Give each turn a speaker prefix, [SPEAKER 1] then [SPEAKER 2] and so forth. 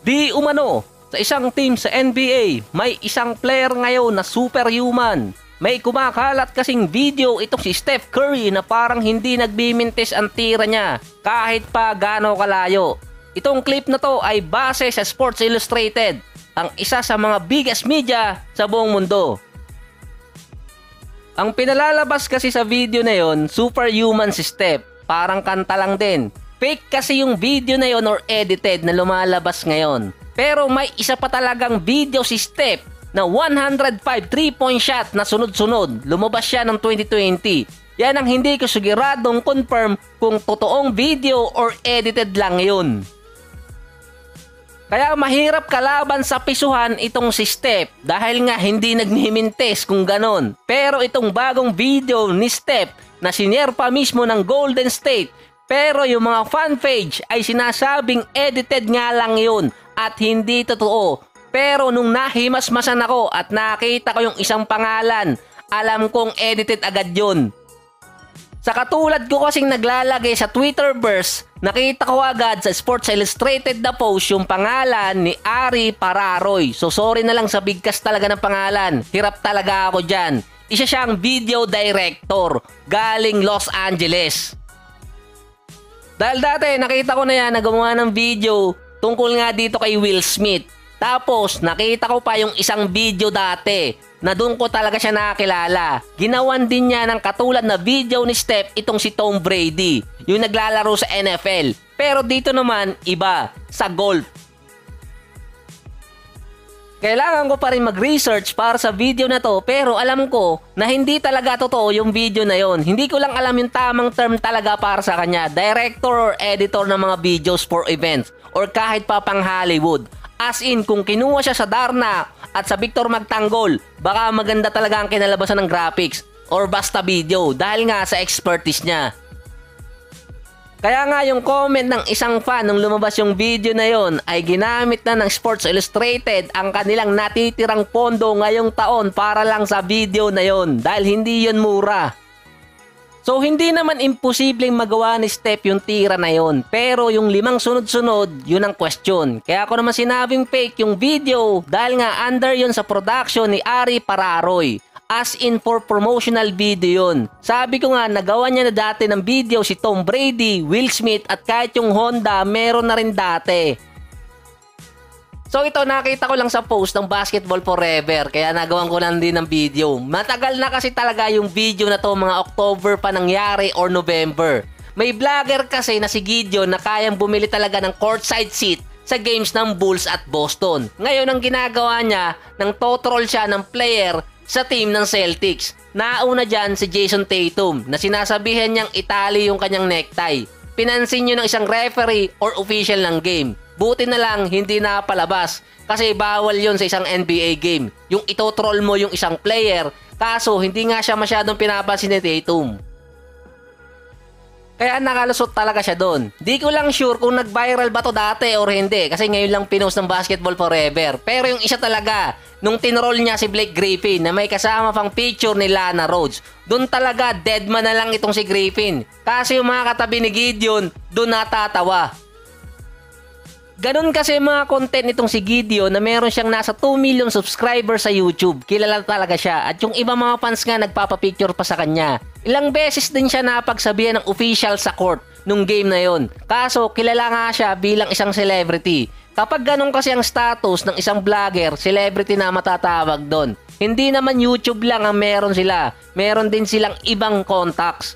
[SPEAKER 1] Di umano, sa isang team sa NBA, may isang player ngayon na superhuman. May kumakalat kasing video itong si Steph Curry na parang hindi nagbimintis ang tira niya kahit pa gaano kalayo. Itong clip na to ay base sa Sports Illustrated, ang isa sa mga biggest media sa buong mundo. Ang pinalalabas kasi sa video na yon, superhuman si Steph. Parang kanta lang din. Fake kasi yung video na yon or edited na lumalabas ngayon. Pero may isa pa talagang video si Steph na 105 3-point shot na sunod-sunod. Lumabas siya ng 2020. Yan ang hindi ko siguradong confirm kung totoong video or edited lang yun. Kaya mahirap kalaban sa pisuhan itong si Steph dahil nga hindi nagmimintes kung ganon. Pero itong bagong video ni Steph na sinare pa mismo ng Golden State, pero yung mga fan page ay sinasabing edited nga lang yun at hindi totoo. Pero nung nahimasmasan ako at nakita ko yung isang pangalan, alam kong edited agad yun. Sa katulad ko kasing naglalagay sa Twitterverse, nakita ko agad sa Sports Illustrated na post yung pangalan ni Ari Pararoy. So sorry na lang sa bigkas talaga ng pangalan. Hirap talaga ako dyan. Isa siyang video director galing Los Angeles. Dahil dati nakita ko na yan na gumawa ng video tungkol nga dito kay Will Smith. Tapos nakita ko pa yung isang video dati na doon ko talaga siya nakakilala. Ginawan din niya ng katulad na video ni Steph itong si Tom Brady, yung naglalaro sa NFL. Pero dito naman iba, sa golf. Kailangan ko pa rin mag-research para sa video na to, pero alam ko na hindi talaga totoo yung video na yon. Hindi ko lang alam yung tamang term talaga para sa kanya. Director or editor ng mga videos for events or kahit pa pang Hollywood. As in, kung kinuha siya sa Darna at sa Victor Magtanggol, baka maganda talaga ang kinalabasan ng graphics or basta video dahil nga sa expertise niya. Kaya nga yung comment ng isang fan nung lumabas yung video na yon ay ginamit na ng Sports Illustrated ang kanilang natitirang pondo ngayong taon para lang sa video na yon dahil hindi yon mura. So hindi naman imposibleng magawa ni Steph yung tira na yon, pero yung 5 sunod-sunod, yun ang question. Kaya ako naman sinabing fake yung video dahil nga under yun sa production ni Ari Pararoy. As in for promotional video yun. Sabi ko nga nagawa niya na dati ng video si Tom Brady, Will Smith at kahit yung Honda meron na rin dati. So ito nakita ko lang sa post ng Basketball Forever kaya nagawan ko lang din ng video. Matagal na kasi talaga yung video na to, mga October pa nangyari or November. May vlogger kasi na si Gideon na kayang bumili talaga ng courtside seat sa games ng Bulls at Boston. Ngayon ang ginagawa niya, nang totroll siya ng player sa team ng Celtics. Nauna dyan si Jason Tatum na sinasabihan niyang itali yung kanyang necktie. Pinansin nyo ng isang referee or official ng game. Buti na lang hindi napalabas kasi bawal yon sa isang NBA game. Yung itotroll mo yung isang player, kaso hindi nga siya masyadong pinapansin ni Tatum. Kaya nakalusot talaga siya doon. Di ko lang sure kung nag-viral ba to dati or hindi kasi ngayon lang pinost ng Basketball Forever. Pero yung isa talaga, nung tinroll niya si Blake Griffin na may kasama pang picture ni Lana Rhodes, doon talaga deadman na lang itong si Griffin. Kasi yung mga katabi ni Gideon, doon natatawa. Ganon kasi mga content nitong si Gideon na meron siyang nasa 2 million subscribers sa YouTube. Kilala talaga siya at yung iba mga fans nga nagpapapicture pa sa kanya. Ilang beses din siya napagsabihan ng official sa court nung game na yon. Kaso kilala nga siya bilang isang celebrity. Kapag ganon kasi ang status ng isang vlogger, celebrity na matatawag doon. Hindi naman YouTube lang ang meron sila. Meron din silang ibang contacts.